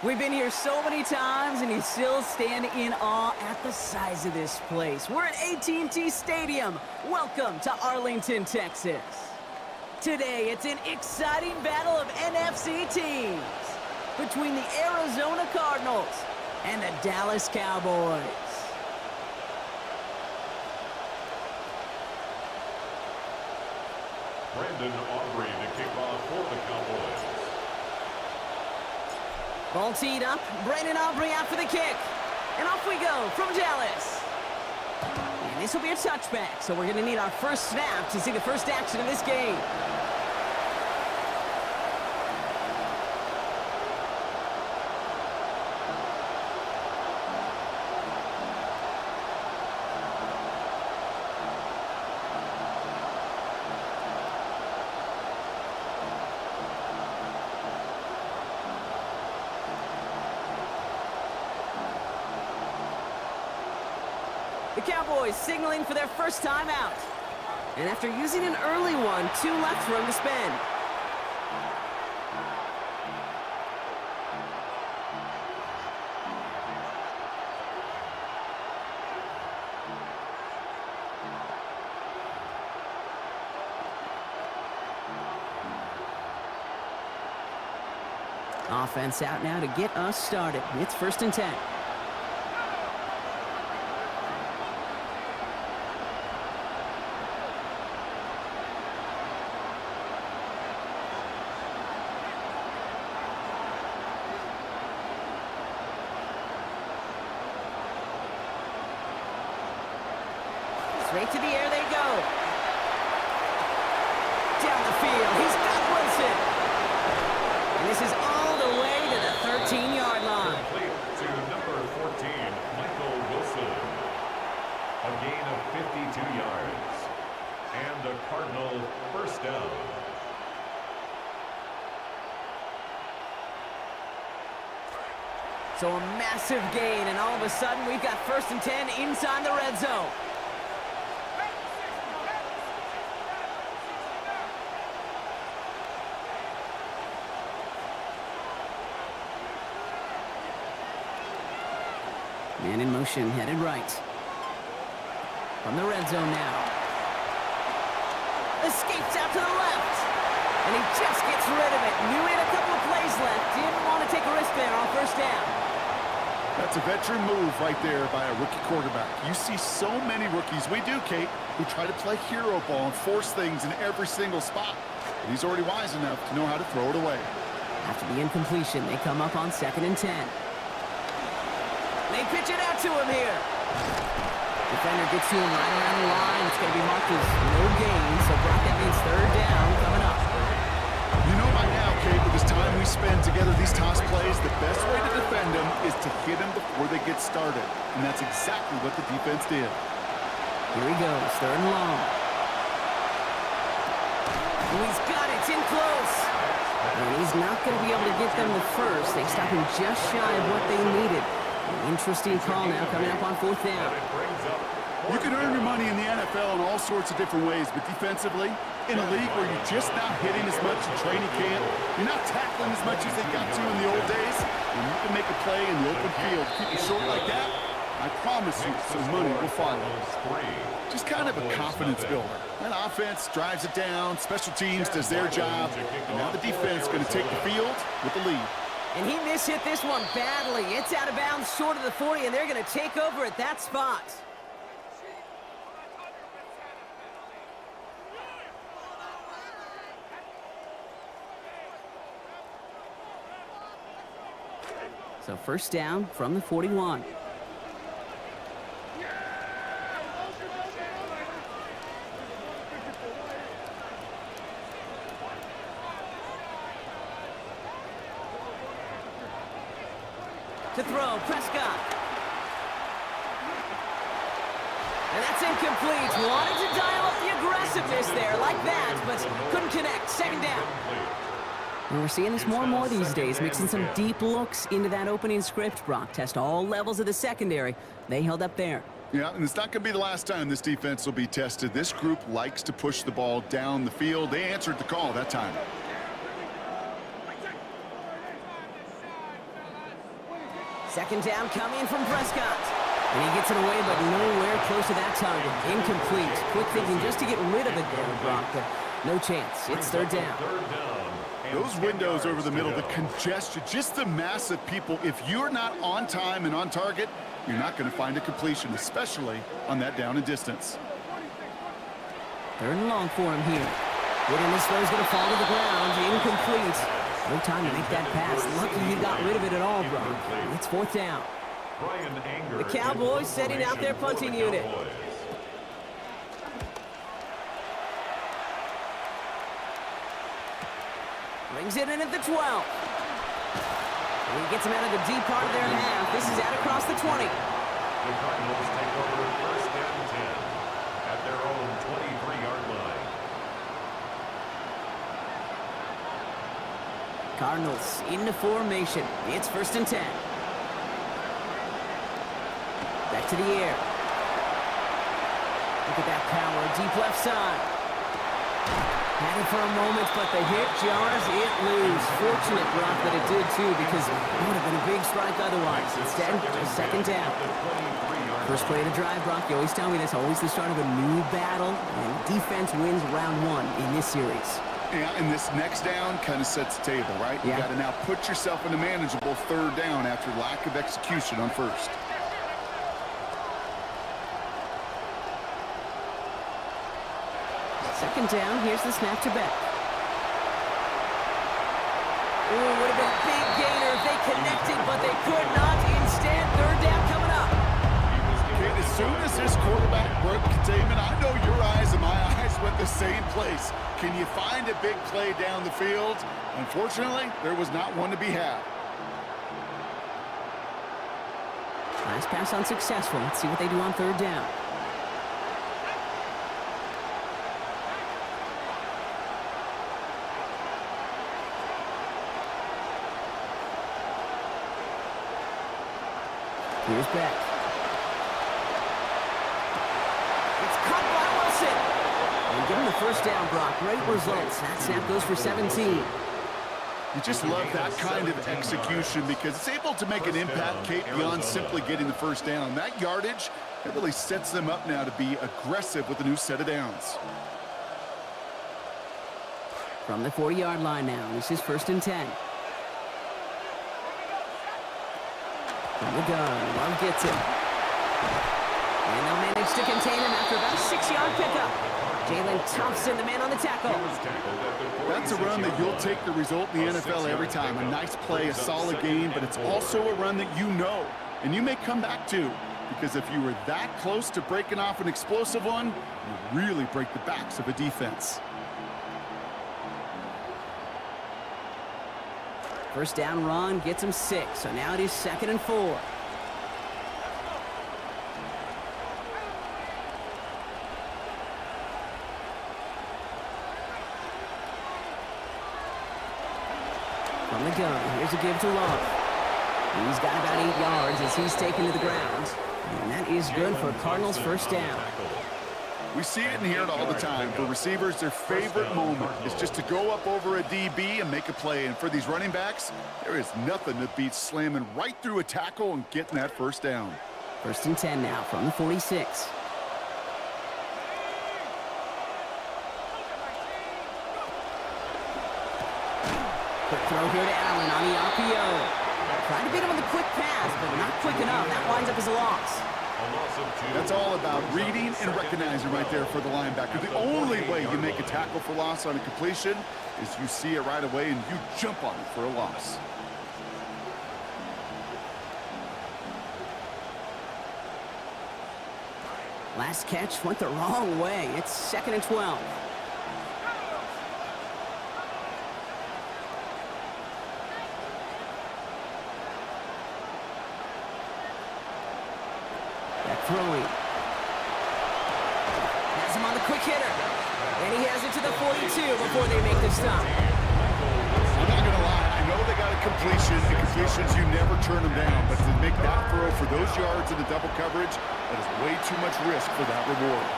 We've been here so many times, and you still stand in awe at the size of this place. We're at AT&T Stadium. Welcome to Arlington, Texas. Today, it's an exciting battle of NFC teams between the Arizona Cardinals and the Dallas Cowboys. Brandon Aubrey to kick off for the Cowboys. Ball teed up. Brandon Aubrey out for the kick. And off we go from Dallas. And this will be a touchback, so we're going to need our first snap to see the first action of this game. The Cowboys signaling for their first time out. And after using an early one, 2 left for him to spend. Offense out now to get us started. It's 1st and 10. Straight to the air they go. Down the field, he's got Wilson. And this is all the way to the 13-yard line. Complete to number 14, Michael Wilson. A gain of 52 yards. And a Cardinal first down. So a massive gain, and all of a sudden we've got 1st and 10 inside the red zone. Man in motion, headed right. From the red zone now. Escapes out to the left. And he just gets rid of it. Knew he had a couple of plays left. Didn't want to take a risk there on 1st down. That's a veteran move right there by a rookie quarterback. You see so many rookies, we do, Kate, who try to play hero ball and force things in every single spot. But he's already wise enough to know how to throw it away. After the incompletion, they come up on 2nd and 10. They pitch it out to him here. Defender gets to him right around the line. It's going to be marked as no gain, so Brock, that means 3rd down coming up. You know by now, Kate, with this time we spend together these toss plays, the best way to defend them is to hit them before they get started. And that's exactly what the defense did. Here he goes, 3rd and long. Oh, he's got it. It's in close. And he's not going to be able to get them the first. They stop him just shy of what they needed. An interesting call now coming up on 4th down. You can earn your money in the NFL in all sorts of different ways, but defensively, in a league where you're just not hitting as much in training camp, you're not tackling as much as they got to in the old days, and you can make a play in the open field, keep it short like that, I promise you some money will follow. Just kind of a confidence builder. That offense drives it down, special teams does their job, and now the defense is going to take the field with the lead. And he mishit this one badly. It's out of bounds short of the 40, and they're going to take over at that spot. So 1st down from the 41. To throw, Prescott. And that's incomplete. Wanted to dial up the aggressiveness there like that, but couldn't connect. 2nd down. And we're seeing this more and more these days, mixing some deep looks into that opening script. Brock test all levels of the secondary. They held up there. Yeah, and it's not going to be the last time this defense will be tested. This group likes to push the ball down the field. They answered the call that time. Second down coming from Prescott. And he gets it away, but nowhere close to that target. Incomplete. Quick thinking just to get rid of it there, Brock, but no chance. It's third down. Those windows over the middle, the congestion, just the mass of people. If you're not on time and on target, you're not going to find a completion, especially on that down and distance. Third and long for him here. Getting this throw is going to fall to the ground. Incomplete. No time to make that pass. Lucky he got rid of it at all, Brock. It's fourth down. The Cowboys setting out their punting unit. Brings it in at the 12. And he gets him out of the deep part of their half. This is out across the 20. The Cardinals take over first down 10 at their own 23-yard line. Cardinals into formation. It's first and 10. Back to the air. Look at that power. Deep left side. Had it for a moment, but the hit jars it loose. Fortunate, Brock, that it did too, because it would have been a big strike otherwise. Instead, a second down. First play of the drive, Brock. You always tell me this, always the start of a new battle, and defense wins round one in this series. Yeah, and this next down kind of sets the table, right? Yeah. You got to now put yourself in a manageable third down after lack of execution on first. Second down, here's the snap to Beck. Ooh, would have been a big gainer if they connected, but they could not. Instead, third down coming up. And as soon as this quarterback broke containment, I know your eyes and my eyes went the same place. Can you find a big play down the field? Unfortunately, there was not one to be had. Last pass unsuccessful. Let's see what they do on third down. Here's Beck. It's caught by Wilson. And give him the first down, Brock. Great results. That snap goes for 17. You just love that kind of execution because it's able to make an impact, Kate, beyond simply getting the first down. That yardage, it really sets them up now to be aggressive with a new set of downs. From the 40-yard line now, this is first and 10. From the gun, Love gets him. And they'll manage to contain him after about a 6-yard pickup. Jalen Thompson, the man on the tackle. That's a run that you'll take the result in the NFL every time. A nice play, a solid game, but it's also a run that you know, and you may come back to, because if you were that close to breaking off an explosive one, you really break the backs of a defense. First down run gets him 6, so now it is 2nd and 4. From the gun, here's a give to Love. He's got about 8 yards as he's taken to the ground. And that is good for Cardinals' first down. We see it and hear it all the time. For receivers, their favorite moment is just to go up over a DB and make a play. And for these running backs, there is nothing that beats slamming right through a tackle and getting that first down. First and 10 now from the 46. Quick throw here to Allen on the RPO. Trying to beat him on the quick pass, but not quick enough. That winds up as a loss. That's all about reading and recognizing right there for the linebacker. The only way you make a tackle for loss on a completion is you see it right away and you jump on it for a loss. Last catch went the wrong way. It's 2nd and 12. Throwing. Has him on the quick hitter. And he has it to the 42 before they make the stop. I'm not going to lie. I know they got a completion. The completions, you never turn them down. But to make that throw for those yards in the double coverage, that is way too much risk for that reward.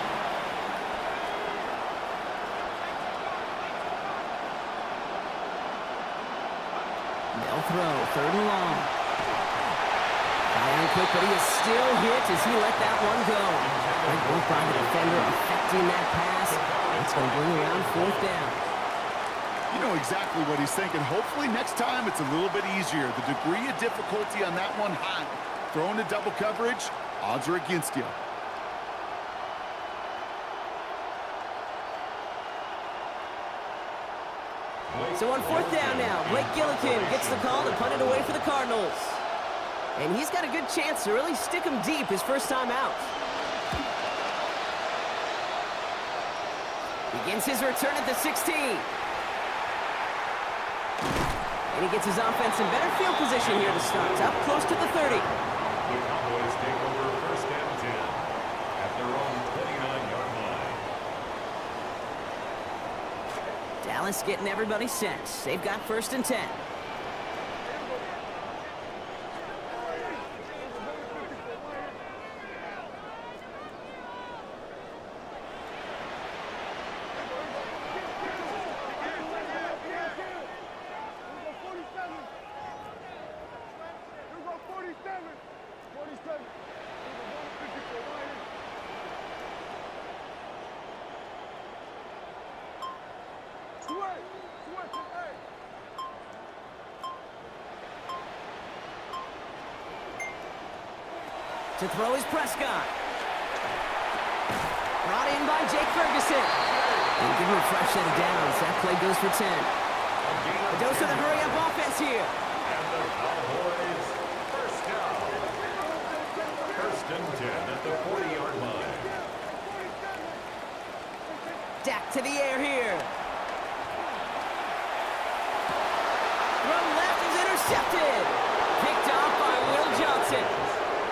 They'll throw. 3rd and long. Firing quick, but he is still hit as he let that one go. Great work by the defender affecting that pass. It's going to bring around 4th down. You know exactly what he's thinking. Hopefully next time it's a little bit easier. The degree of difficulty on that one high. Throwing to double coverage, odds are against you. So on 4th down now, Blake Gillikin gets the call to punt it away for the Cardinals. And he's got a good chance to really stick him deep his first time out. Begins his return at the 16. And he gets his offense in better field position here to start. Up close to the 30. The Cowboys take over 1st and 10 at their own 29-yard line. Dallas getting everybody set. They've got 1st and 10. To throw is Prescott. Brought in by Jake Ferguson. And give him a fresh set of downs. That play goes for 10. A dose of the hurry-up offense here. And the Cowboys, 1st down. 1st and 10 at the 40-yard line. Dak to the air here. Throw left is intercepted. Picked off by Will Johnson.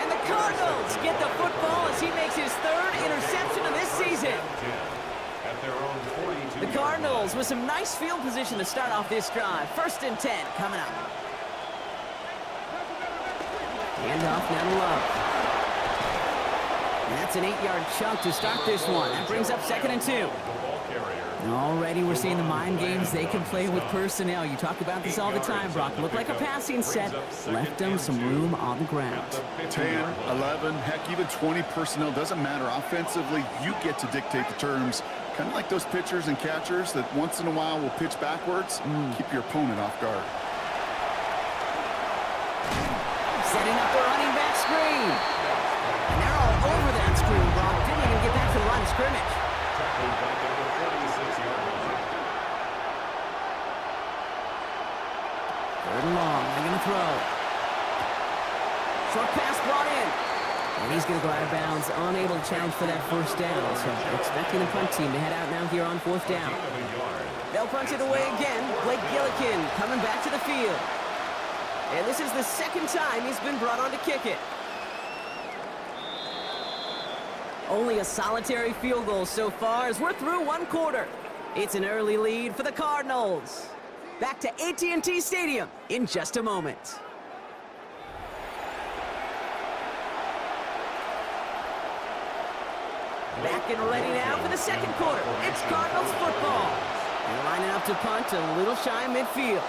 And the Cardinals get the football as he makes his 3rd interception of this season. At their own 42. The Cardinals with some nice field position to start off this drive. 1st and 10 coming up. Handoff now to Love. And that's an 8-yard chunk to start this one. That brings up 2nd and 2. Already we're seeing the mind games they can play with personnel. You talk about this all the time, Brock. Look like a passing set. Left them some room on the ground. 10, 11, heck, even 20 personnel. Doesn't matter. Offensively, you get to dictate the terms. Kind of like those pitchers and catchers that once in a while will pitch backwards. Keep your opponent off guard. Setting up the running back screen. And they're all over that screen, Brock. Didn't even get back to the line of scrimmage. Third and long. They're going to throw. Short pass brought in. And he's going to go out of bounds, unable to challenge for that 1st down. So expecting the punt team to head out now here on 4th down. They'll punch it away again. Blake Gillikin coming back to the field. And this is the 2nd time he's been brought on to kick it. Only a solitary field goal so far as we're through 1 quarter. It's an early lead for the Cardinals. Back to AT&T Stadium in just a moment. Back and ready now for the 2nd quarter. It's Cardinals football. They're lining up to punt a little shy midfield.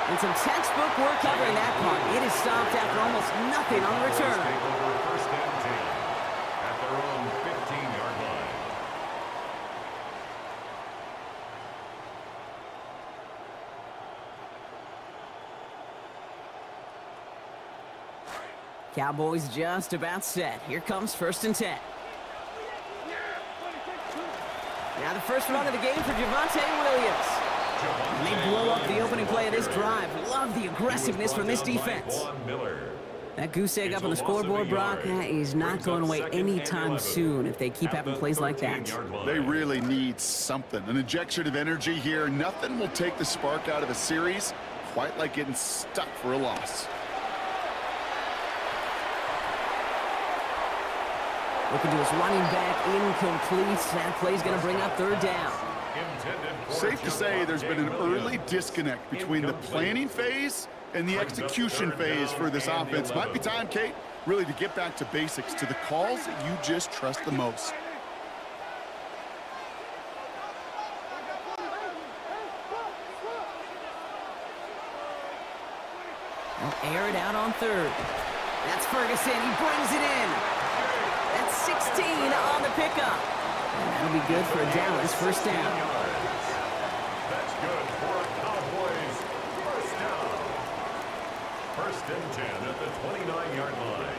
And some textbook work covering that punt. It is stopped after almost nothing on the return. Take over 1st and 10 at their own 15-yard line. Cowboys just about set. Here comes 1st and 10. Now the first run of the game for Javonte Williams. And they blow up the opening play of this drive. Love the aggressiveness from this defense. That goose egg up on the scoreboard, Brock, that is not going away anytime soon if they keep having plays like that. They really need something. An injection of energy here. Nothing will take the spark out of a series quite like getting stuck for a loss. Looking to his running back, incomplete. That play's going to bring up 3rd down. Safe to say there's been an early disconnect between the planning phase and the execution phase for this offense. Might be time, Kate, really to get back to basics, to the calls that you just trust the most. They'll air it out on third. That's Ferguson. He brings it in. That's 16 on the pickup. And that'll be good for a Dallas first down. That's good for a Cowboys first down. First and 10 at the 29-yard line.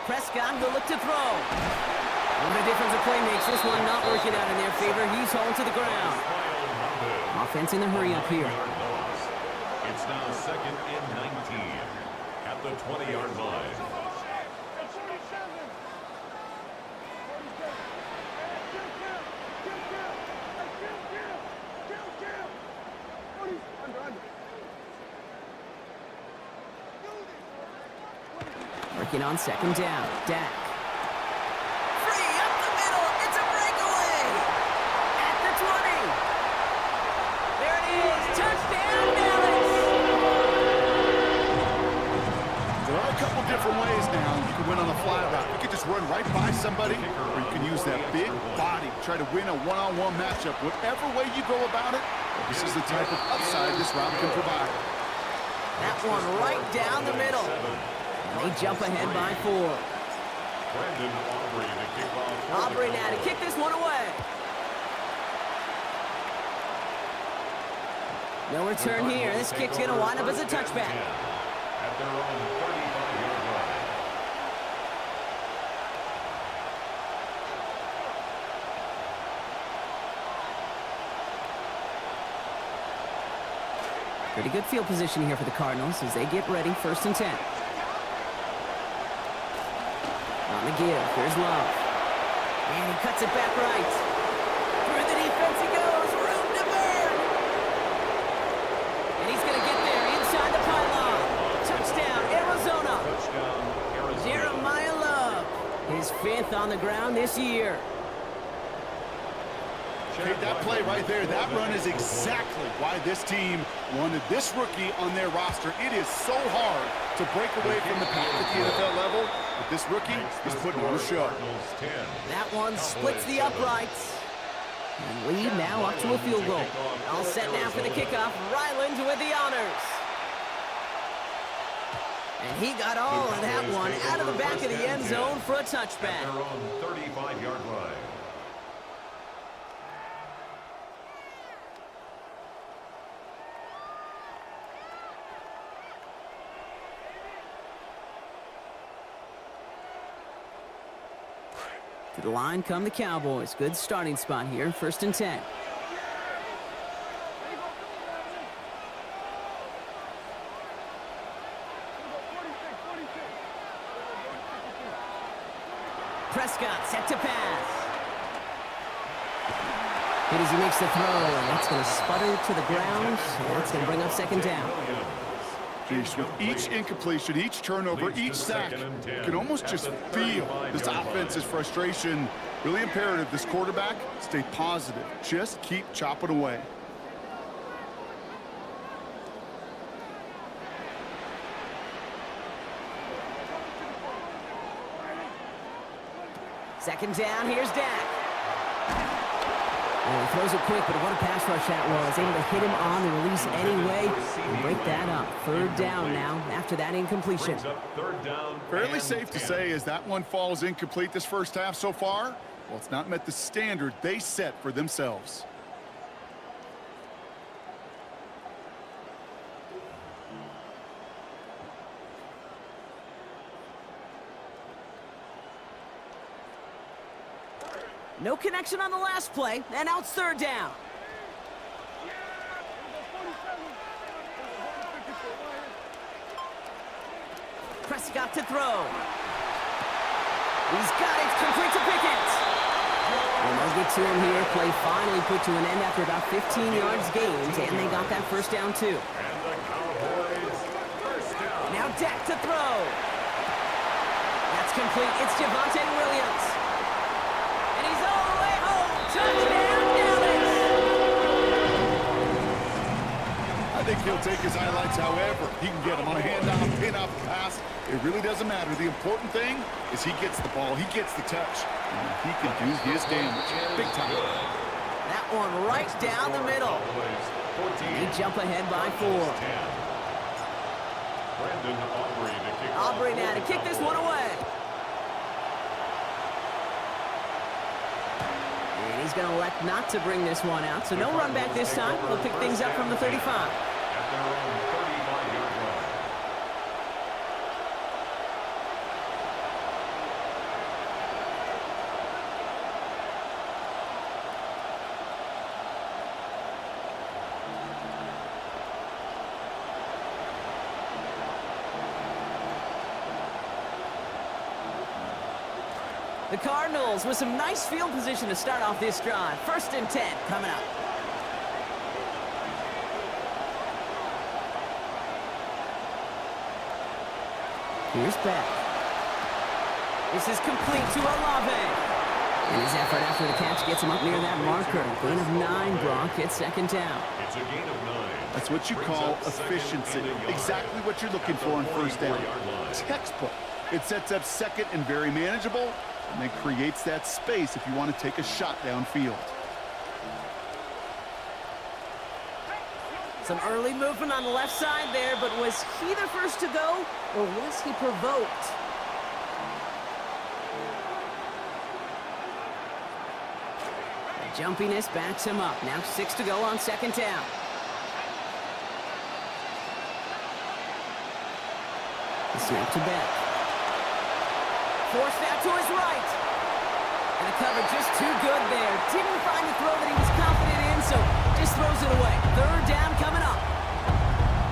Prescott will look to throw. What a difference a play makes. This one not working out in their favor. He's home to the ground. Offense in the hurry up here. It's now second and 19 at the 20-yard line. Working on second down. Dak. Free up the middle. It's a breakaway. At the 20. There it is. Touchdown, Dallas. There are a couple different ways now you can win on a fly route. You can just run right by somebody, or you can use that big body, try to win a one-on-one matchup. Whatever way you go about it, this is the type of upside this route can provide. That one right down the middle. They jump ahead by 4. Brandon Aubrey to kick off. Aubrey now to kick this one away. No return here. This kick's going to wind up as a touchback. At their own 35-yard line. Pretty good field position here for the Cardinals as they get ready, first and 10. On the give, here's Love. And he cuts it back right. Through the defense he goes, room to burn. And he's going to get there inside the pylon. Touchdown, Arizona. Jeremiah Love, his 5th on the ground this year. Okay, that play right there, that run is exactly why this team wanted this rookie on their roster. It is so hard to break away from the pack at the NFL level, but this rookie is putting on a show. That one splits the uprights. And lead now up to a field goal. All set now for the kickoff. Ryland with the honors. And he got all of that one out of the back of the end zone for a touchback. At their own 35-yard line. To the line come the Cowboys. Good starting spot here, first and 10. Prescott set to pass. Hit as he makes the throw, and that's going to sputter to the ground, and that's going to bring up second down. Jeez, with each incompletion, each turnover, each sack, you can almost just feel this offense's frustration. Really imperative, this quarterback, stay positive. Just keep chopping away. Second down, here's Dak. Well, he throws it quick, but what a pass rush that was. Able to hit him on the release anyway and break that up. Third down now after that incompletion. Fairly safe to say as that one falls incomplete this first half so far, well, it's not met the standard they set for themselves. No connection on the last play, and now it's third down. Prescott to throw. He's got it, complete to Pickett. And they'll get to him here. Play finally put to an end after about 15 yards gained, and they got that first down too. Now Dak to throw. That's complete. It's Javonte Williams. And he's all the way home. Touchdown, Dallas! I think think he'll take his highlights however. He can get them on a handoff, pin-off, pass. It really doesn't matter. The important thing is he gets the ball, he gets the touch, and he can do his damage. Big time. That one right down the middle. They jump ahead by 4. Aubrey now to kick this one away. And he's going to elect not to bring this one out, so no run back this time. We'll pick things up from the 35. At their own 35-yard line. The Cardinals with some nice field position to start off this drive. 1st and 10 coming up. Here's Beck. This is complete to Olave. And his effort after the catch gets him up near that marker. Gain of 9, Brock. It's 2nd down. It's a gain of 9. That's what you call efficiency. Exactly what you're looking for on 1st down. Textbook. It sets up 2nd and very manageable, and then creates that space if you want to take a shot downfield. Some early movement on the left side there, but was he the first to go, or was he provoked? The jumpiness backs him up. Now 6 to go on 2nd down. The snap to Beck. Forced out to his right. And the cover just too good there. Didn't find the throw that he was confident in, so just throws it away. 3rd down coming up.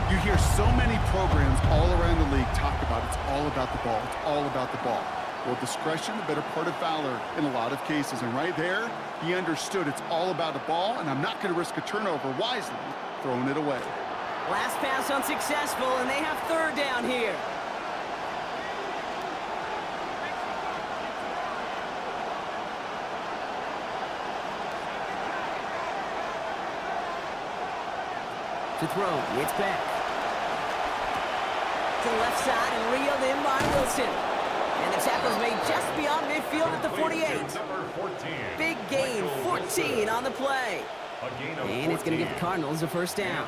You hear so many programs all around the league talk about it's all about the ball. It's all about the ball. Well, discretion, the better part of valor in a lot of cases. And right there, he understood it's all about the ball, and I'm not going to risk a turnover wisely, throwing it away. Last pass unsuccessful, and they have 3rd down here. To throw, it's back. To the left side and reeled in by Wilson. And the tackle's made just beyond midfield at the 48. Big gain, 14 on the play. And it's going to give the Cardinals a 1st down.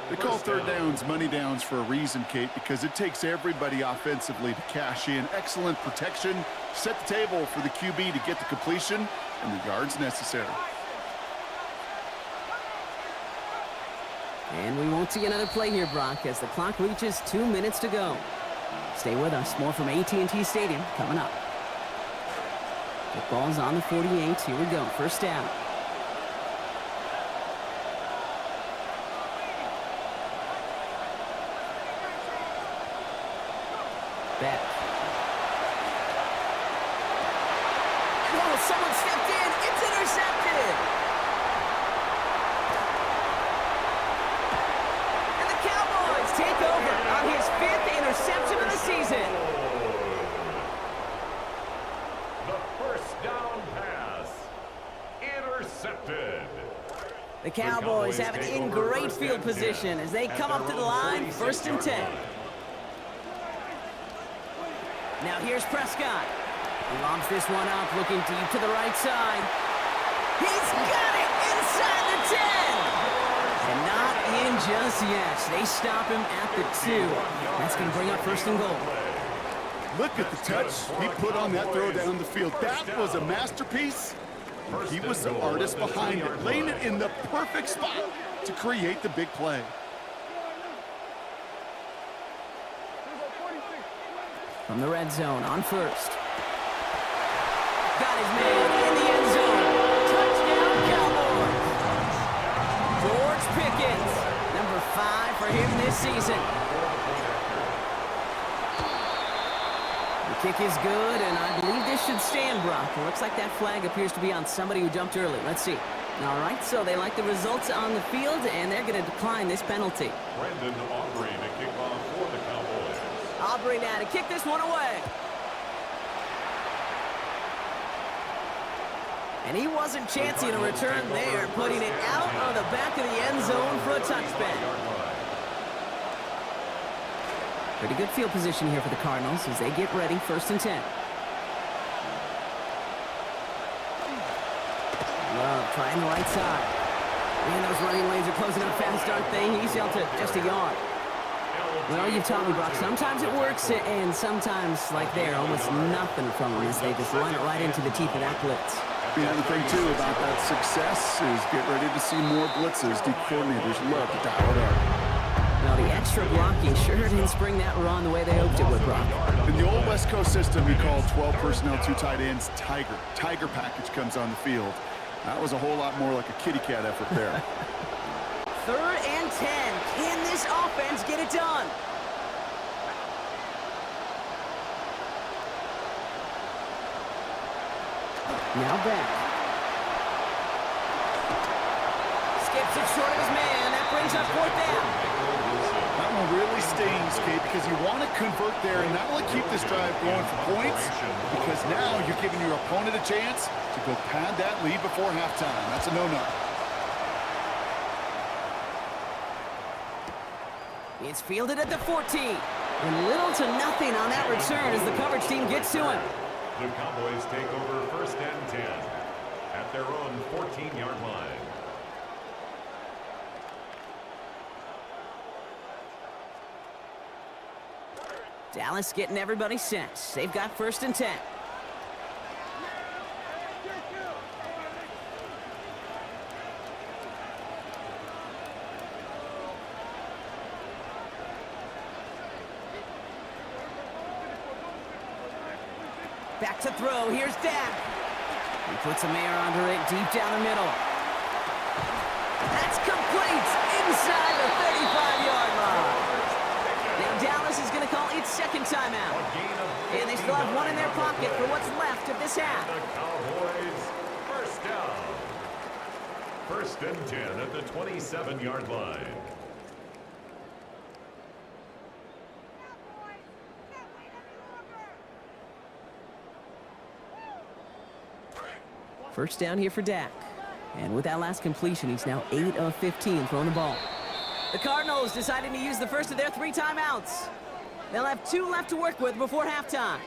They call 3rd downs money downs for a reason, Kate, because it takes everybody offensively to cash in. Excellent protection, set the table for the QB to get the completion and the yards necessary. And we won't see another play here, Brock, as the clock reaches 2 minutes to go. Stay with us. More from AT&T Stadium coming up. The ball's on the 48. Here we go. 1st down. Beck. Oh, someone stepped in. It's intercepted. Take over on his 5th interception of the season. The 1st down pass. Intercepted. The Cowboys have it in great field position as they come up to the line. 1st and 10. Now here's Prescott. He lobs this one up, looking deep to the right side. He's got it inside the 10. And not in just yet. They stop him at the 2. That's going to bring up 1st and goal. Look at the touch he put on that throw down the field. That was a masterpiece. He was the artist behind it, laying it in the perfect spot to create the big play. From the red zone on 1st. Got his man in the end zone. Touchdown, Cowboys. George Pickens, number 5 for him this season. The kick is good, and I believe this should stand, Brock. It looks like that flag appears to be on somebody who jumped early. Let's see. All right, so they like the results on the field, and they're going to decline this penalty. Brendan Aubrey to kick off for the Cowboys. Aubrey now to kick this one away. And he wasn't chancing a return there, putting it out of the back of the end zone for a touchback. Pretty good field position here for the Cardinals as they get ready, 1st and 10. Love trying the right side. Man, those running lanes are closing up fast, aren't they? He's out to just a yard. Well, you've taught me, Brock. Sometimes it works, and sometimes, like there, almost nothing from them as they just run it right into the teeth of that blitz. The other thing, too, about that success is get ready to see more blitzes. Deep coordinators love to dial it up. Now, the extra blocking sure didn't spring that run the way they hoped it would, Brock. In the old West Coast system, we called 12 personnel, 2 tight ends, Tiger. Tiger package comes on the field. That was a whole lot more like a kitty cat effort there. 3rd and 10. Can this offense get it done? Now back. Skips it short of his man. That brings up 4th down. That one really stings, Kate, because you want to convert there and not only keep this drive going for points, because now you're giving your opponent a chance to go pad that lead before halftime. That's a no-no. It's fielded at the 14. And little to nothing on that return as the coverage team gets to him. The Cowboys take over 1st and 10 at their own 14-yard line. Dallas getting everybody set. They've got 1st and 10. Back to throw. Here's Dak. He puts a man under it deep down the middle. That's complete inside the 35-yard line. Now Dallas is going to call its 2nd timeout. And they still have one in their pocket for what's left of this half. The Cowboys, 1st down. 1st and 10 at the 27-yard line. First down here for Dak. And with that last completion, he's now 8 of 15 throwing the ball. The Cardinals deciding to use the first of their 3 timeouts. They'll have 2 left to work with before halftime.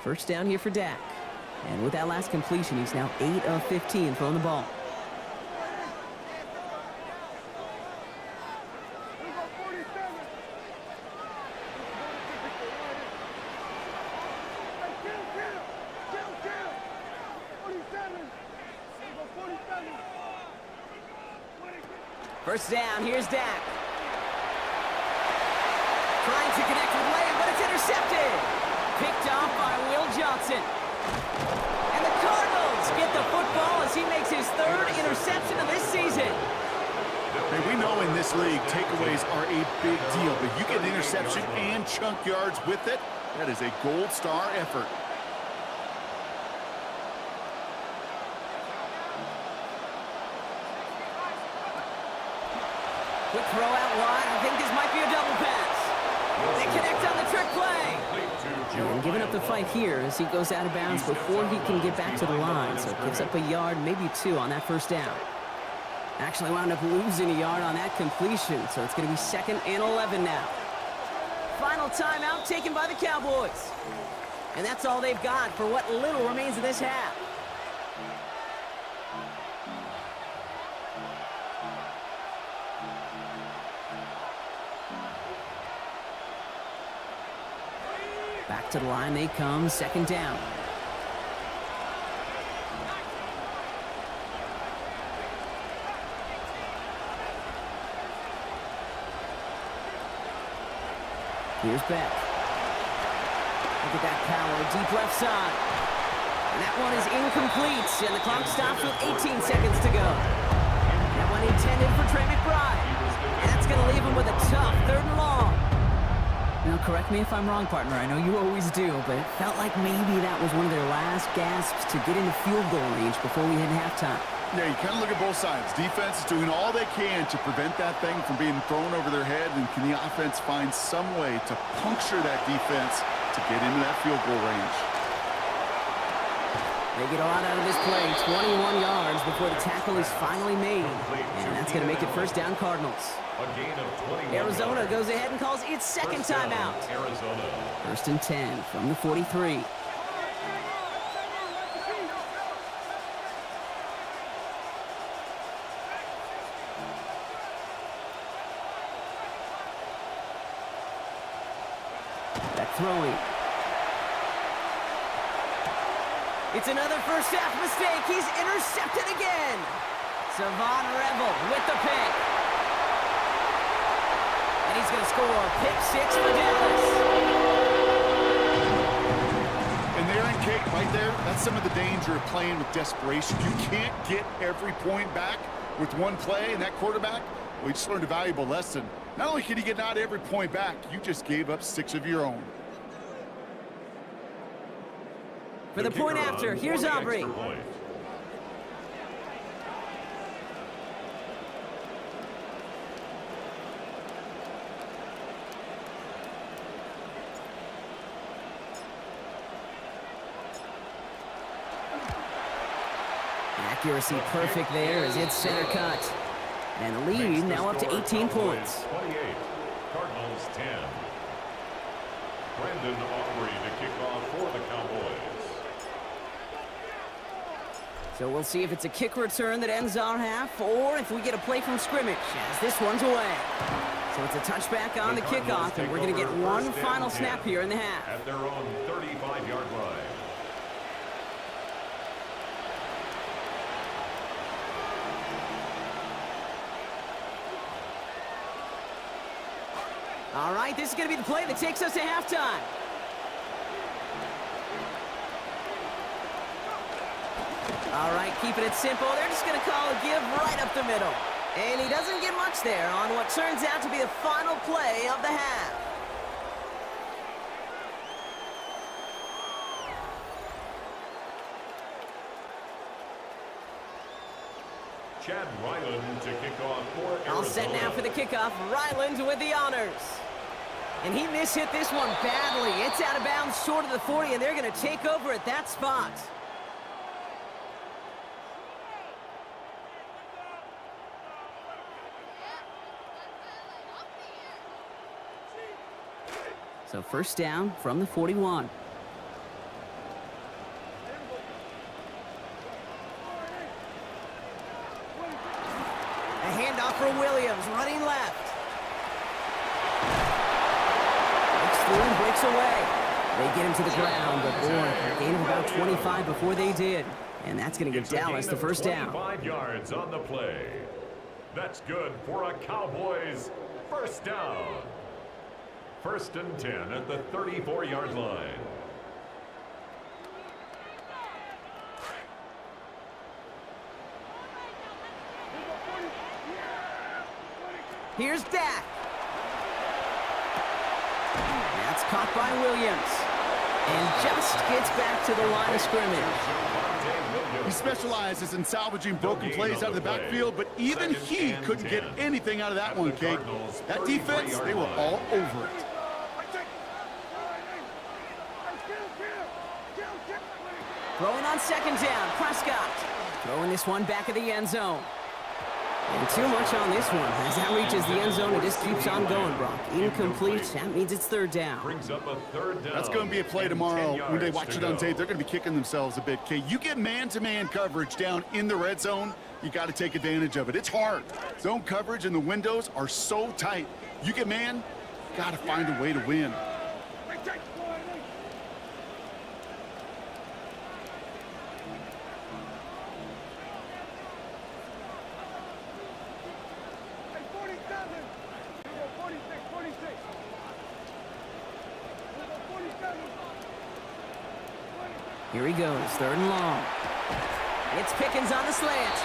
First down here for Dak. And with that last completion, he's now 8 of 15 throwing the ball. First down, here's Dak. Trying to connect with Lamb, but it's intercepted. Picked off by Will Johnson. And the Cardinals get the football as he makes his 3rd interception of this season. Hey, we know in this league, takeaways are a big deal, but you get an interception and chunk yards with it, that is a gold star effort. Quick throw out wide. I think this might be a double pass. They connect on the trick play. And giving up the fight here as he goes out of bounds before he can get back to the line. So it gives up a yard, maybe 2 on that first down. Actually wound up losing a yard on that completion. So it's going to be 2nd and 11 now. Final timeout taken by the Cowboys. And that's all they've got for what little remains of this half. Back to the line they come, 2nd down. Here's Beck. Look at that power, deep left side. And that one is incomplete, and the clock stops with 18 seconds to go. That one intended for Trey McBride. And that's going to leave him with a tough 3rd and long. Now, correct me if I'm wrong, partner. I know you always do, but it felt like maybe that was one of their last gasps to get into field goal range before we hit halftime. Yeah, you kind of look at both sides. Defense is doing all they can to prevent that thing from being thrown over their head, and can the offense find some way to puncture that defense to get into that field goal range? They get a lot out of this play. 21 yards before the tackle is finally made. And that's going to make it first down Cardinals. A gain of 21 Arizona yards. goes ahead and calls its second First down, timeout. Arizona. First and 10 from the 43. That throwing. It's another first half mistake. He's intercepted again. Savon Revel with the pick. And he's going to score pick 6 for Dallas. And there in Kate, right there, that's some of the danger of playing with desperation. You can't get every point back with one play, and that quarterback, well, he just learned a valuable lesson. Not only can you get not every point back, you just gave up 6 of your own. For the point after, here's Aubrey. Accuracy perfect there as it's center cut. And the lead now up to 18 points. 28, Cardinals 10. Brandon Aubrey to kick off for the Cowboys. So we'll see if it's a kick return that ends our half, or if we get a play from scrimmage as this one's away. So it's a touchback on the kickoff, and we're going to get one final snap here in the half. At their own 35-yard line. All right, this is going to be the play that takes us to halftime. All right, keeping it simple. They're just going to call a give right up the middle. And he doesn't get much there on what turns out to be the final play of the half. Chad Ryland to kick off for Arizona. All set now for the kickoff. Ryland with the honors. And he mishit this one badly. It's out of bounds short of the 40, and they're going to take over at that spot. So first down from the 41. A handoff for Williams, running left. Breaks through and breaks away. They get him to the ground, but boy, a gain of about 25 before they did. And that's going to give Dallas the first down. 25 yards on the play. That's good for a Cowboys first down. First and 10 at the 34-yard line. Here's Dak. That's caught by Williams. And just gets back to the line of scrimmage. He specializes in salvaging broken plays out of the backfield, but even he couldn't get anything out of that one, Kate. That defense, they were all over it. Throwing on second down, Prescott. Throwing this one back of the end zone. And too much on this one. As that reaches the end zone, it just keeps on going, Brock. Incomplete. That means it's third down. Brings up a third down. That's going to be a play tomorrow. When they watch it on tape, they're going to be kicking themselves a bit, Kate. You get man-to-man coverage down in the red zone, you got to take advantage of it. It's hard. Zone coverage and the windows are so tight. You get man, got to find a way to win. Here he goes, third and long. It's Pickens on the slant.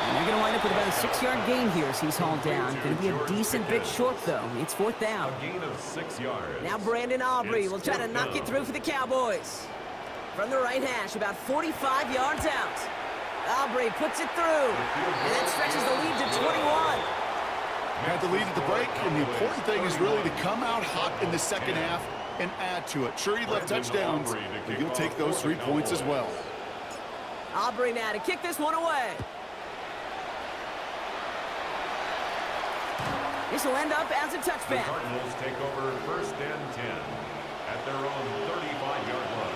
And they're going to wind up with about a 6-yard gain here as he's hauled down. Going to be a decent bit short, though. It's fourth down. A gain of 6 yards. Now Brandon Aubrey will try to knock it through for the Cowboys. From the right hash, about 45 yards out. Aubrey puts it through. And that stretches the lead to 21. Had the lead at the break, and the important thing is really to come out hot in the second half and add to it. Sure, you left touchdowns, but you'll take those 3 points as well. Aubrey now to kick this one away. This will end up as a The touchback. Cardinals take over 1st and 10 at their own 35-yard line.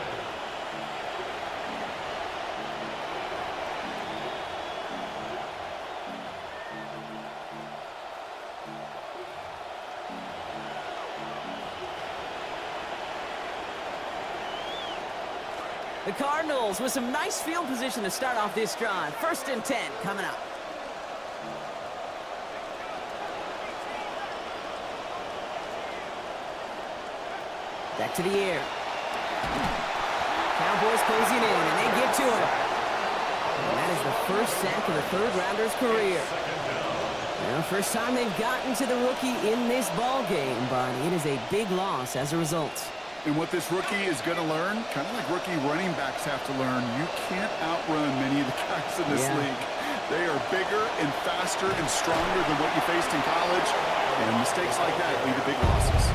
The Cardinals with some nice field position to start off this drive. 1st and 10 coming up. Back to the air. Cowboys closing in, and they get to it. And that is the first sack of the third-rounder's career. Well, first time they've gotten to the rookie in this ball game, but it is a big loss as a result. And what this rookie is going to learn, kind of like rookie running backs have to learn, you can't outrun many of the guys in this league. They are bigger and faster and stronger than what you faced in college, and mistakes like that lead to big losses.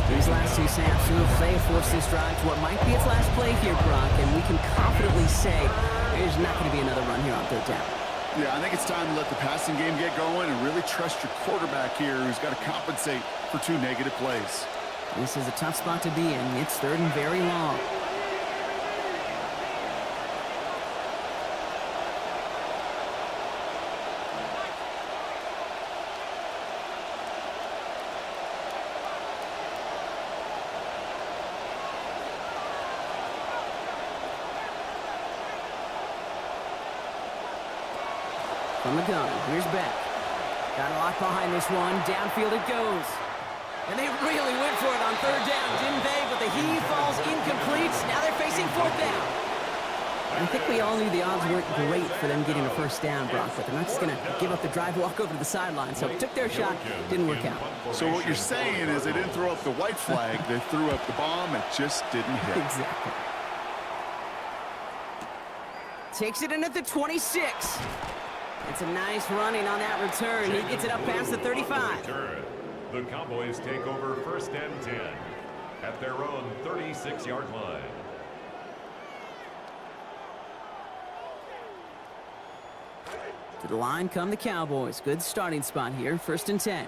These last two snaps, they have forced this drive to what might be its last play here, Brock, and we can confidently say there's not going to be another run here on 3rd down. Yeah, I think it's time to let the passing game get going and really trust your quarterback here, who's got to compensate for 2 negative plays. This is a tough spot to be in. It's 3rd and very long. From the gun, here's Beck. Got a lock behind this one. Downfield it goes. And they really went for it on 3rd down, didn't they? But the heave falls incomplete. Now they're facing 4th down. I think we all knew the odds weren't great for them getting a 1st down, Brock, but they're not just going to give up the drive, walk over to the sideline. So took their shot, didn't work out. So what you're saying is they didn't throw up the white flag, they threw up the bomb, it just didn't hit. Exactly. Takes it in at the 26. It's a nice running on that return. He gets it up past the 35. The Cowboys take over 1st and 10 at their own 36-yard line. To the line come the Cowboys. Good starting spot here. 1st and 10.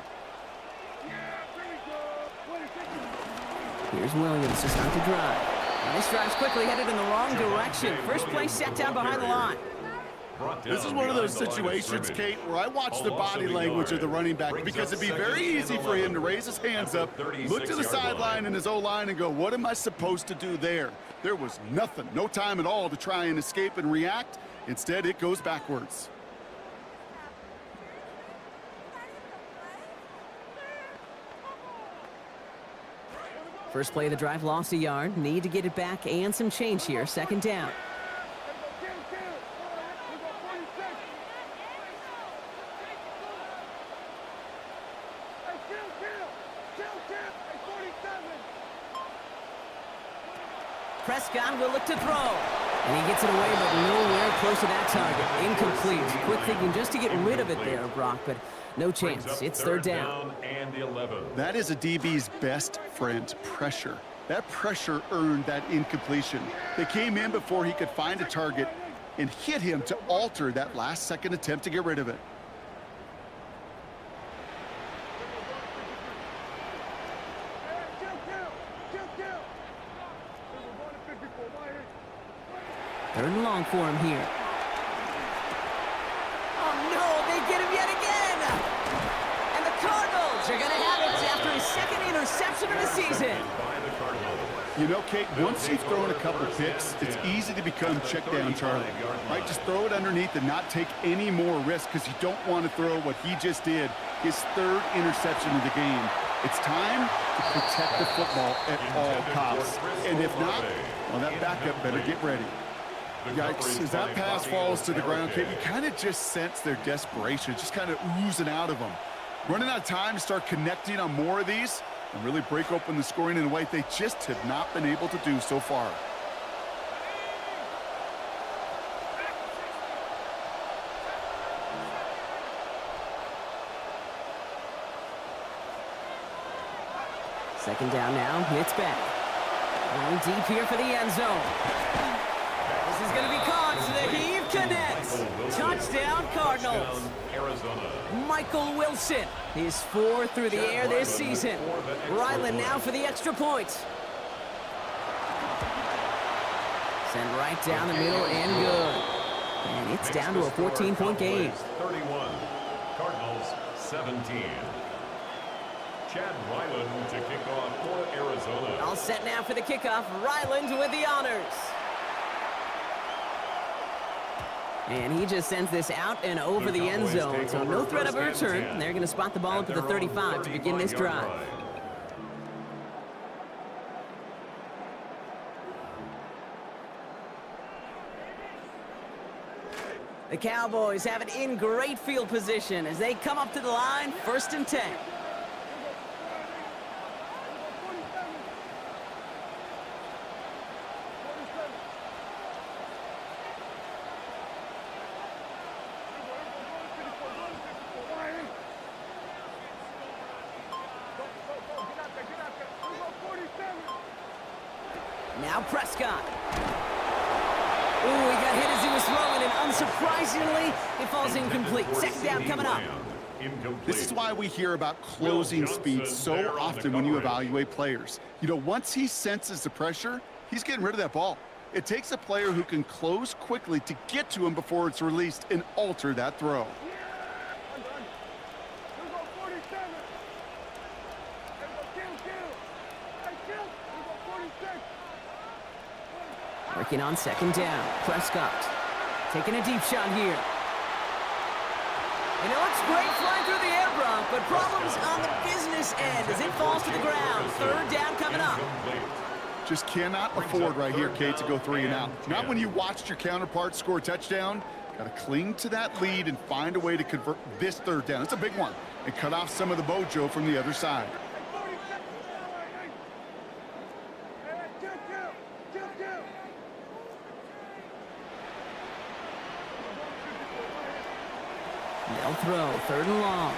Here's Williams to start the drive. And this drive's quickly headed in the wrong direction. First play set down behind the line. This is one of those situations, Kate, where I watch the body language of the running back because it'd be very easy for him to raise his hands up, look to the sideline and his O-line and go, what am I supposed to do there? There was nothing, no time at all to try and escape and react. Instead, it goes backwards. First play of the drive, lost a yard. Need to get it back and some change here. 2nd down. Prescott will look to throw. And he gets it away, but nowhere close to that target. Incomplete. Quick thinking just to get rid of it there, Brock, but no chance. It's 3rd down. And 11. That is a DB's best friend, pressure. That pressure earned that incompletion. They came in before he could find a target and hit him to alter that last-second attempt to get rid of it. Third and long for him here. Oh, no, they get him yet again. And the Cardinals are going to have it after his 2nd interception of the season. You know, Kate, once you've thrown a couple picks, it's easy to become check down Charlie. Right, just throw it underneath and not take any more risk because you don't want to throw what he just did, his 3rd interception of the game. It's time to protect the football at all costs. And if not, well, that backup better get ready. Yikes, as that pass falls to the ground, Kate, you kind of just sense their desperation, just kind of oozing out of them. Running out of time to start connecting on more of these and really break open the scoring in a way they just have not been able to do so far. Second down now, it's back. Going deep here for the end zone. This is going to be caught. So he Touchdown, Cardinals. Touchdown, Arizona. Michael Wilson, his 4th through the air this season. Ryland now for the extra point. Send right down the middle and good. And it's down to a 14-point game. 31, Cardinals 17. Chad Ryland to kick off for Arizona. All set now for the kickoff. Ryland with the honors. And he just sends this out and over the end zone. So no threat of a return. They're going to spot the ball up at the 35 to begin this drive. The Cowboys have it in great field position as they come up to the line, 1st and 10. Now Prescott. Ooh, he got hit as he was throwing, and unsurprisingly, it falls incomplete. 2nd down coming up. This is why we hear about closing speed so often when you evaluate players. You know, once he senses the pressure, he's getting rid of that ball. It takes a player who can close quickly to get to him before it's released and alter that throw. Working on 2nd down. Prescott taking a deep shot here. And it looks great flying through the air, Brock, but problems on the business end as it falls to the ground. 3rd down coming up. Just cannot afford right here, Kate, to go 3 and out. Not when you watched your counterpart score a touchdown. Got to cling to that lead and find a way to convert this 3rd down. It's a big one. And cut off some of the mojo from the other side. They'll throw 3rd and long.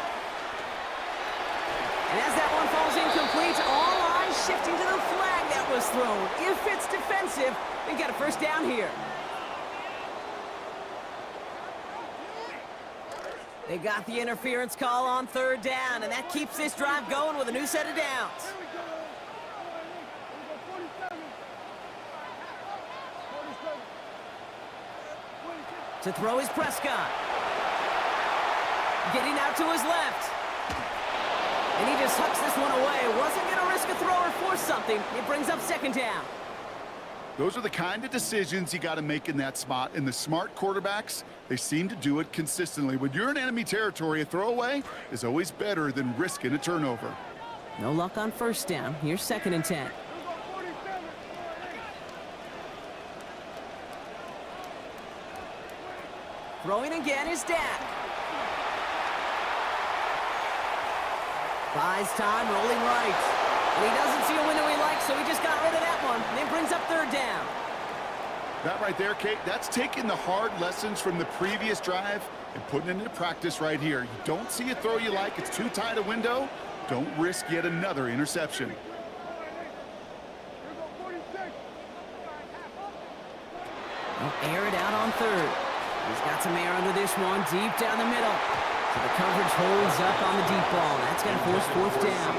And as that one falls incomplete, all eyes shifting to the flag that was thrown. If it's defensive, they've got a 1st down here. They got the interference call on 3rd down, and that keeps this drive going with a new set of downs. To throw is Prescott. Getting out to his left. And he just hucks this one away. Wasn't going to risk a throw or force something. It brings up 2nd down. Those are the kind of decisions you got to make in that spot. And the smart quarterbacks, they seem to do it consistently. When you're in enemy territory, a throwaway is always better than risking a turnover. No luck on 1st down. Here's 2nd and 10. Throwing again is Dak. Buys time, rolling right. And he doesn't see a window he likes, so he just got rid of that one. And it brings up 3rd down. That right there, Kate, that's taking the hard lessons from the previous drive and putting it into practice right here. You don't see a throw you like, it's too tight a window, don't risk yet another interception. They'll air it out on 3rd. He's got some air under this one, deep down the middle. So the coverage holds up on the deep ball. That's going to force 4th down.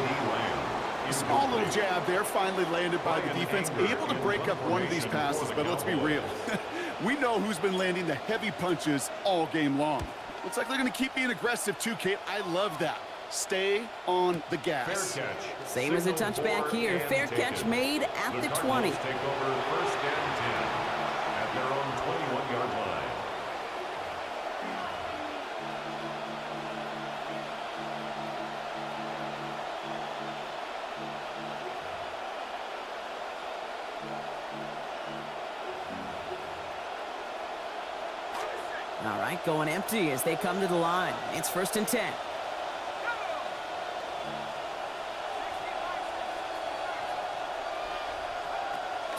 A small little jab there, finally landed by the defense. Able to break up one of these passes, but let's be real. We know who's been landing the heavy punches all game long. Looks like they're going to keep being aggressive too, Kate. I love that. Stay on the gas. Same as a touchback here. Fair catch made at the 20. Take over 1st and 10 at their own 21-yard line. All right, going empty as they come to the line. It's 1st and 10.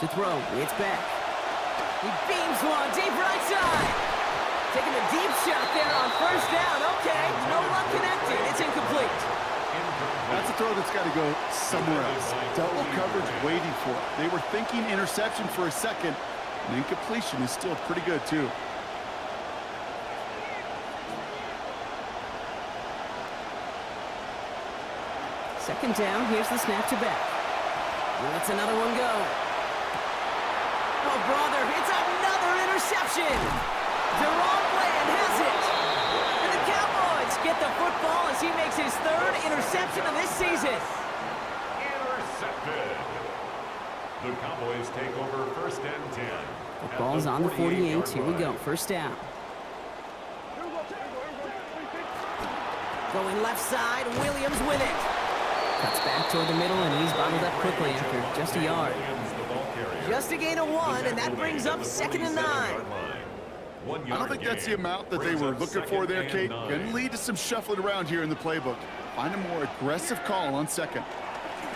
To throw, it's back. He beams one deep right side. Taking a deep shot there on 1st down. Okay, no luck connected. It's incomplete. That's a throw that's got to go somewhere else. Double coverage waiting for it. They were thinking interception for a second, and incompletion is still pretty good too. Second down, here's the snap to back. Let's another one go. Oh, brother, it's another interception. Deron Bland has it. And the Cowboys get the football as he makes his third interception of this season. Intercepted. The Cowboys take over first and 10. Ball's on the 48. Here we go. First down. Going left side. Williams with it. Cuts back toward the middle, and he's bottled up quickly after just a yard. Just a gain of 1, and that brings up 2nd and 9. I don't think that's the amount that they were looking for there, Kate. Going to lead to some shuffling around here in the playbook. Find a more aggressive call on second.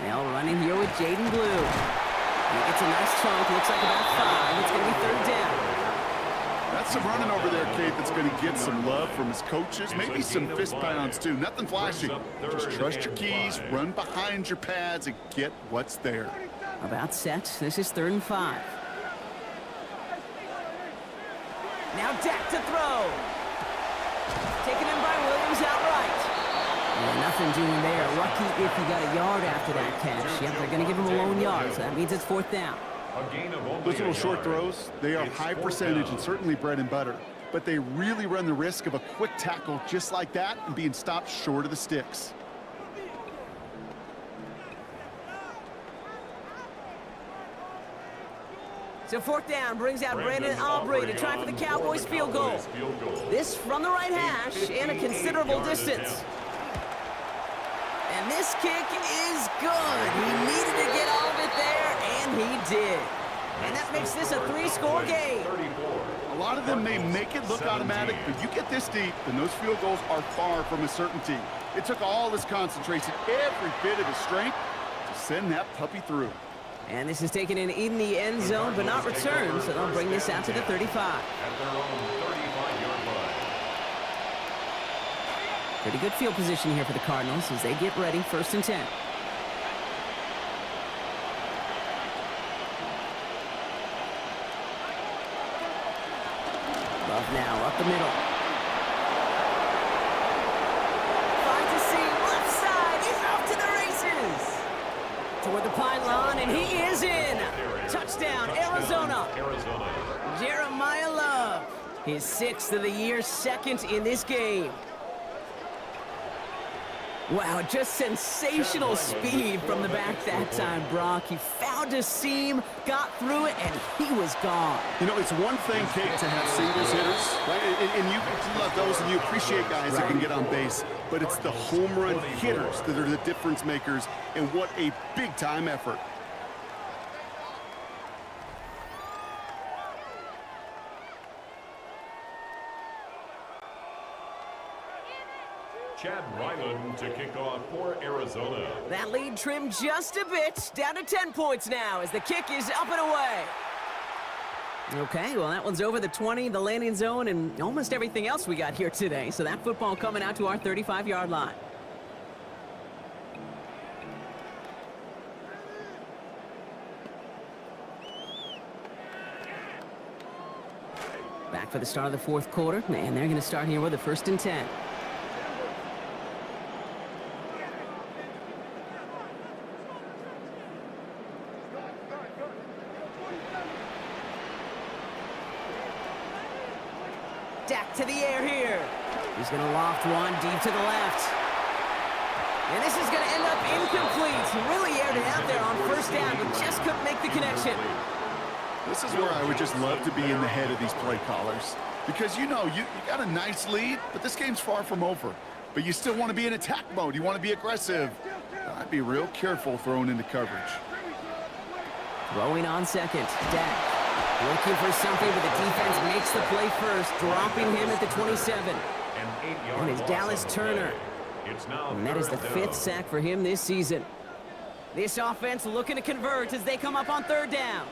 Now running here with Jaden Blue. He gets a nice chunk. Looks like about 5. It's going to be third down. That's some running over there, Kate, that's going to get some love from his coaches. Maybe some fist pounds, too. Nothing flashy. Just trust your keys, run behind your pads, and get what's there. About set. This is 3rd and 5. Now Dak to throw. Taken in by Williams outright. Yeah, nothing doing there. Lucky if he got a yard after that catch. Yep, they're going to give him a lone yard, so that means it's 4th down. Those little short throws, they are high percentage and certainly bread and butter. But they really run the risk of a quick tackle just like that and being stopped short of the sticks. So 4th down brings out Brandon Aubrey to try for the Cowboys field goal. This from the right hash and a considerable distance. And this kick is good. He needed to get all of it there, and he did. And that makes this a 3-score game. A lot of them may make it look automatic, but you get this deep, and those field goals are far from a certainty. It took all his concentration, every bit of his strength, to send that puppy through. And this is taken in the end zone, but not returned, so they'll bring this out to the 35. At their own 35-yard line. Pretty good field position here for the Cardinals as they get ready, 1st and 10. Love now, up the middle. Finds a seam, left side, he's off to the races. Toward the pylon, and he is in. Touchdown, Arizona. Jeremiah Love, his 6th of the year, 2nd in this game. Wow, just sensational speed from the back that time, Brock. He found a seam, got through it, and he was gone. You know, it's one thing, Kate, to have singles hitters, right? And you love those, and you appreciate guys that can get on base. But it's the home run hitters that are the difference makers, and what a big-time effort. Chad Ryland to kick off for Arizona. That lead trimmed just a bit, down to 10 points now as the kick is up and away. Okay, well, that one's over the 20, the landing zone, and almost everything else we got here today. So that football coming out to our 35-yard line. Back for the start of the 4th quarter, and they're going to start here with a 1st and 10. Dak to the air here. He's going to loft one deep to the left. And this is going to end up incomplete. Really aired it out there on 1st down, but just couldn't make the connection. This is where I would just love to be in the head of these play callers. Because, you know, you got a nice lead, but this game's far from over. But you still want to be in attack mode. You want to be aggressive. I'd be real careful throwing into coverage. Throwing on second, Dak. Looking for something, but the defense makes the play first, dropping him at the 27. And it's Dallas Turner. And that is the 5th sack for him this season. This offense looking to convert as they come up on 3rd down.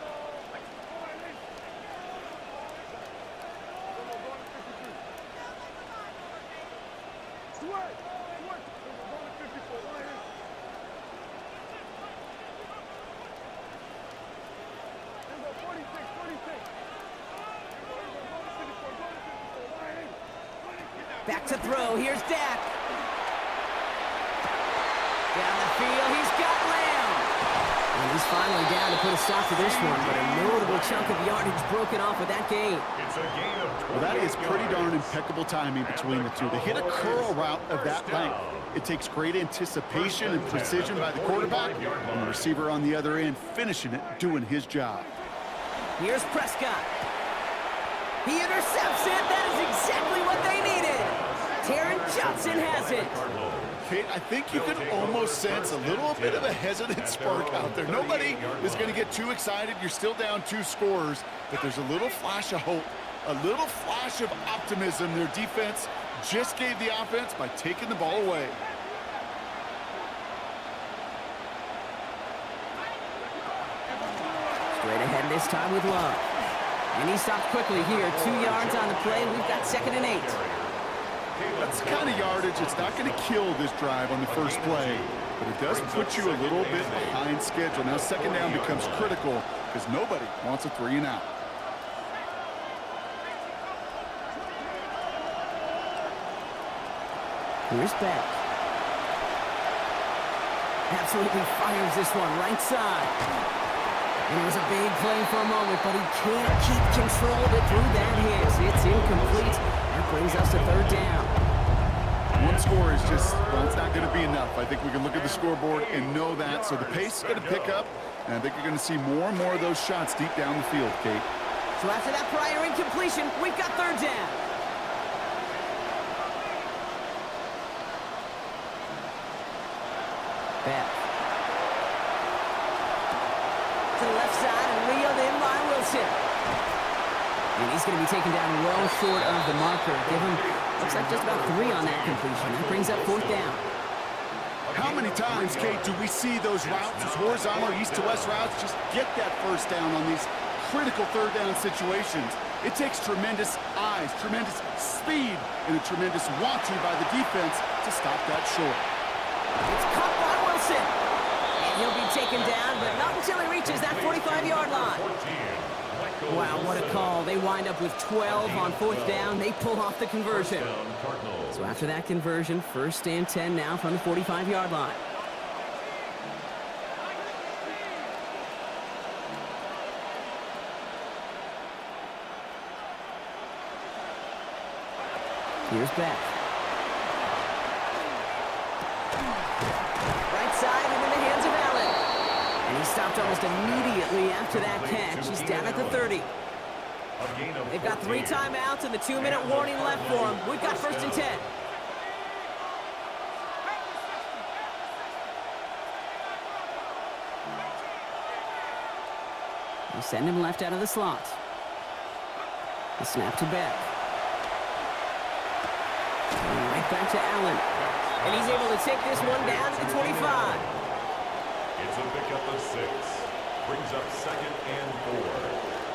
Back to throw. Here's Dak. Down the field, he's got Lamb. And he's finally down to put a stop to this one, but a notable chunk of yardage broken off with that gain. It's a gain of 20. Well, that is pretty darn impeccable timing between the two. To hit a curl route of that length, it takes great anticipation and precision by the quarterback, and the receiver on the other end finishing it, doing his job. Here's Prescott. He intercepts it. That is exactly what they needed. Taron Johnson has it. Kate, I think you can almost sense a little bit of a hesitant spark out there. Nobody is going to get too excited. You're still down 2 scores, but there's a little flash of hope, a little flash of optimism. Their defense just gave the offense by taking the ball away. Straight ahead this time with Love. And he stopped quickly here. 2 yards on the play. We've got 2nd and 8. That's the kind of yardage. It's not going to kill this drive on the first play, but it does put you a little bit behind schedule. Now 2nd down becomes critical because nobody wants a 3 and out. Here's Beck. Absolutely fires this one right side. And it was a big play for a moment, but he can't keep control of it through that hit. It's incomplete. That brings us to 3rd down. 1 score is just, well, it's not going to be enough. I think we can look at the scoreboard and know that. So the pace is going to pick up, and I think you're going to see more and more of those shots deep down the field, Kate. So after that prior incompletion, we've got 3rd down. Beck. To the left side and reeled in by Wilson. And he's going to be taken down well short of the marker. Give him, looks like just about 3 on that completion. That brings up 4th down. How many times, Kate, do we see those routes, those horizontal east-to-west routes, just get that 1st down on these critical 3rd down situations? It takes tremendous eyes, tremendous speed, and a tremendous want-to by the defense to stop that short. It's caught by Wilson. And he'll be taken down, but not until he reaches that 45-yard line. Wow, what a call. They wind up with 12 on 4th down. They pull off the conversion. So after that conversion, 1st and 10 now from the 45-yard line. Here's Beck. Right side and in the hands of Allen. And he stopped almost immediately after that catch. He's down at the 30. They've got 3 timeouts and the 2-minute warning left for them. We've got 1st and 10. They send him left out of the slot. The snap to Beck. And right back to Allen. And he's able to take this one down to the 25. It's a pickup of 6. Brings up 2nd and 4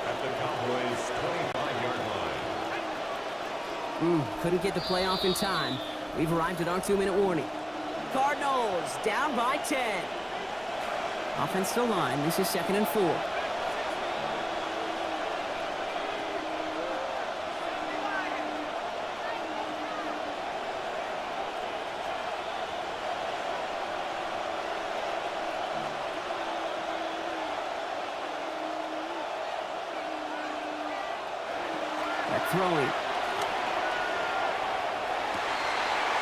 at the Cowboys' 25-yard line. Couldn't get the play off in time. We've arrived at our 2-minute warning. Cardinals down by 10. Offensive line. This is 2nd and 4. Throwing.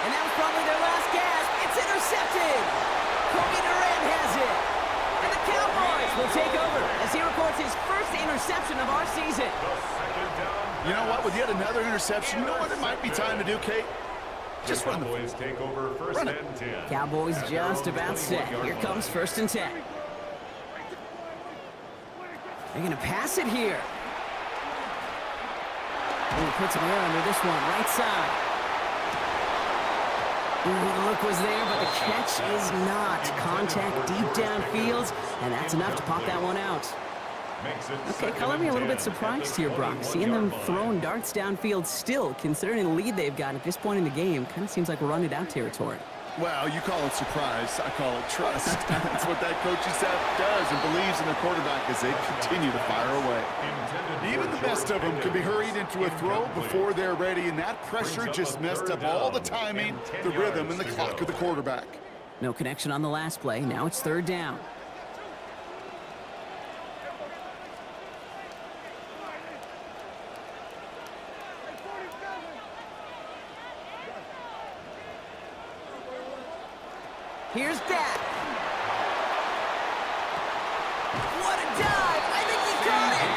And that was probably their last gasp. It's intercepted. Kobe Durant has it. And the Cowboys will take over as he records his first interception of our season. You know what? With yet another interception, you know what it might be time to do, Kate? Just run the Cowboys take over 1st and 10. Cowboys just about set. Here comes 1st and 10. They're going to pass it here. He puts him air under this one, right side. Ooh, the look was there, but the catch is not. Contact deep downfield, and that's enough to pop that one out. Okay, color me a little bit surprised here, Brock. Seeing them throwing darts downfield still, considering the lead they've got at this point in the game, kind of seems like we're running out territory. Well, you call it surprise. I call it trust. That's what that coaching staff does and believes in their quarterback as they continue to fire away. Even the best of them can be hurried into a throw before they're ready, and that pressure just messed up all the timing, the rhythm, and the clock of the quarterback. No connection on the last play. Now it's third down. Here's Dak. What a dive! I think he caught it!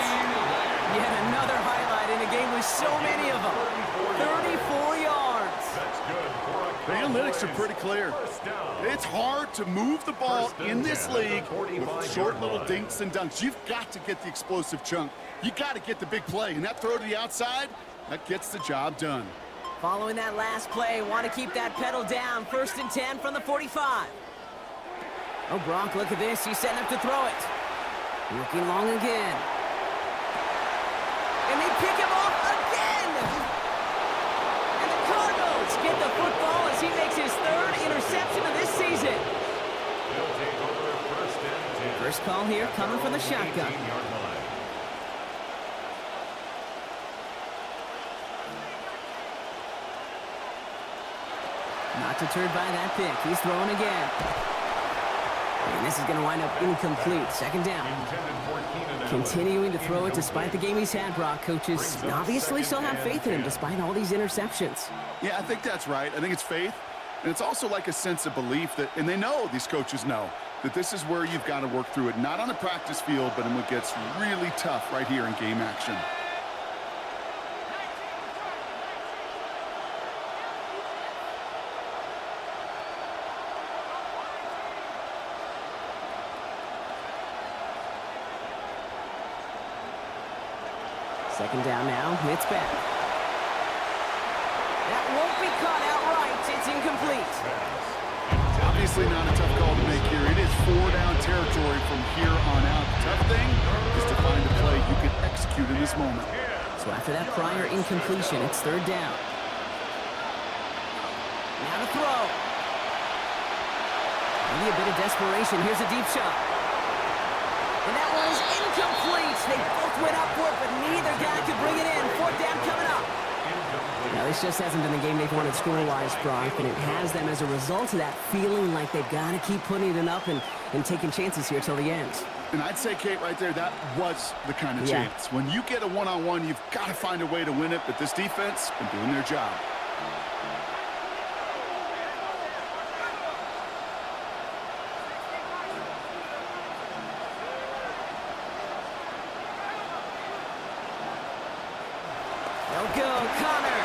Yet another highlight in a game with so many of them. 34 yards. That's good for a The analytics are pretty clear. It's hard to move the ball in this league with short little dinks and dunks. You've got to get the explosive chunk. You got to get the big play. And that throw to the outside, that gets the job done. Following that last play, want to keep that pedal down. 1st and 10 from the 45. Oh, Gronk, look at this. He's setting up to throw it. Looking long again. And they pick him off again! And the Cardinals get the football as he makes his 3rd interception of this season. They'll take over 1st and 10. First call here coming from the shotgun. 18-yard line. Not deterred by that pick. He's throwing again. And this is going to wind up incomplete. 2nd down. Continuing to throw it despite the game he's had, Brock. Coaches obviously still have faith in him despite all these interceptions. Yeah, I think that's right. I think it's faith. And it's also like a sense of belief that, and they know, these coaches know, that this is where you've got to work through it. Not on the practice field, but in what gets really tough right here in game action. Second down now. It's back. That won't be caught outright. It's incomplete. Obviously not a tough call to make here. It is 4-down territory from here on out. The tough thing is to find a play you can execute in this moment. So after that prior incompletion, it's 3rd down. Now to throw. Maybe a bit of desperation. Here's a deep shot. And that one is incomplete. They both went up for it, but neither guy could bring it in. 4th down coming up. Now, this just hasn't been the game they've wanted score-wise, Brock, and it has them as a result of that feeling like they've got to keep putting it up and taking chances here till the end. And I'd say, Kate, right there, that was the kind of chance. When you get a one-on-one, you've got to find a way to win it, but this defense been doing their job. They'll go, Connor.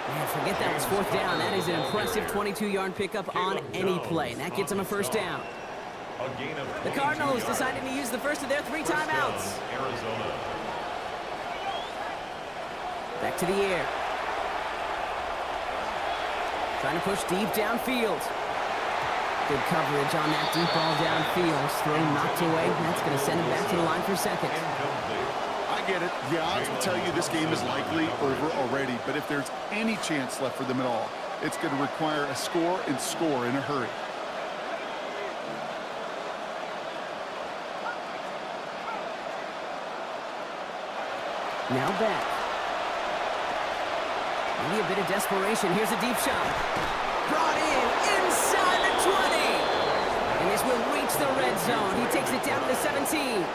Man, forget that was 4th down. That is an impressive 22-yard pickup on any play. And that gets them a 1st down. The Cardinals decided to use the first of their 3 timeouts. Back to the air. Trying to push deep downfield. Good coverage on that deep ball downfield. Throw knocked away. That's going to send him back to the line for 2nd. I get it. The odds will tell you this game is likely over already, but if there's any chance left for them at all, it's going to require a score and score in a hurry. Now back. Maybe a bit of desperation. Here's a deep shot. Brought in inside the 20. And this will reach the red zone. He takes it down to the 17.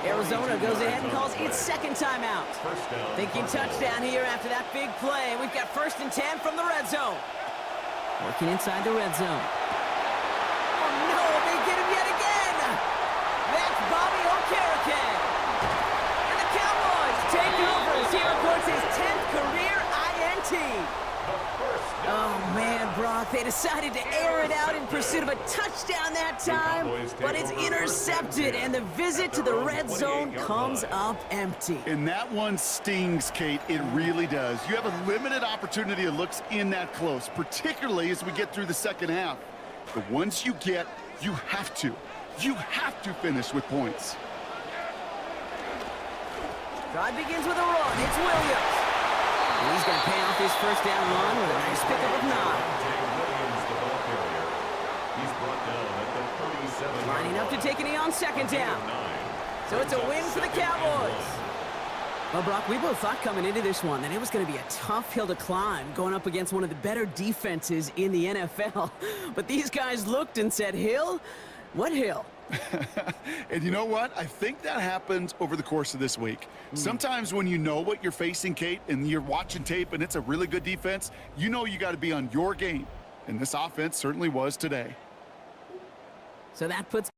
Arizona goes ahead and calls its 2nd timeout. Thinking touchdown here after that big play. We've got 1st and 10 from the red zone. Working inside the red zone. Oh no, they get him yet again. That's Bobby Okereke. And the Cowboys take over as he reports his 10th career INT. Oh, man, Brock, they decided to air it out in pursuit of a touchdown that time, but it's intercepted, and the visit to the red zone comes up empty. And that one stings, Kate. It really does. You have a limited opportunity that looks in that close, particularly as we get through the 2nd half. But once you get, you have to finish with points. Drive begins with a run. It's Williams. And he's going to pay off his 1st down run with a nice pickup of 9. Lining up to take a knee on 2nd down. So it's a win for the Cowboys. Well, Brock, we both thought coming into this one that it was going to be a tough hill to climb going up against one of the better defenses in the NFL. But these guys looked and said, Hill? What hill? And you know what? I think that happens over the course of this week. Sometimes when you know what you're facing, Kate, and you're watching tape and it's a really good defense, you know you got to be on your game. And this offense certainly was today. So that puts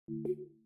you.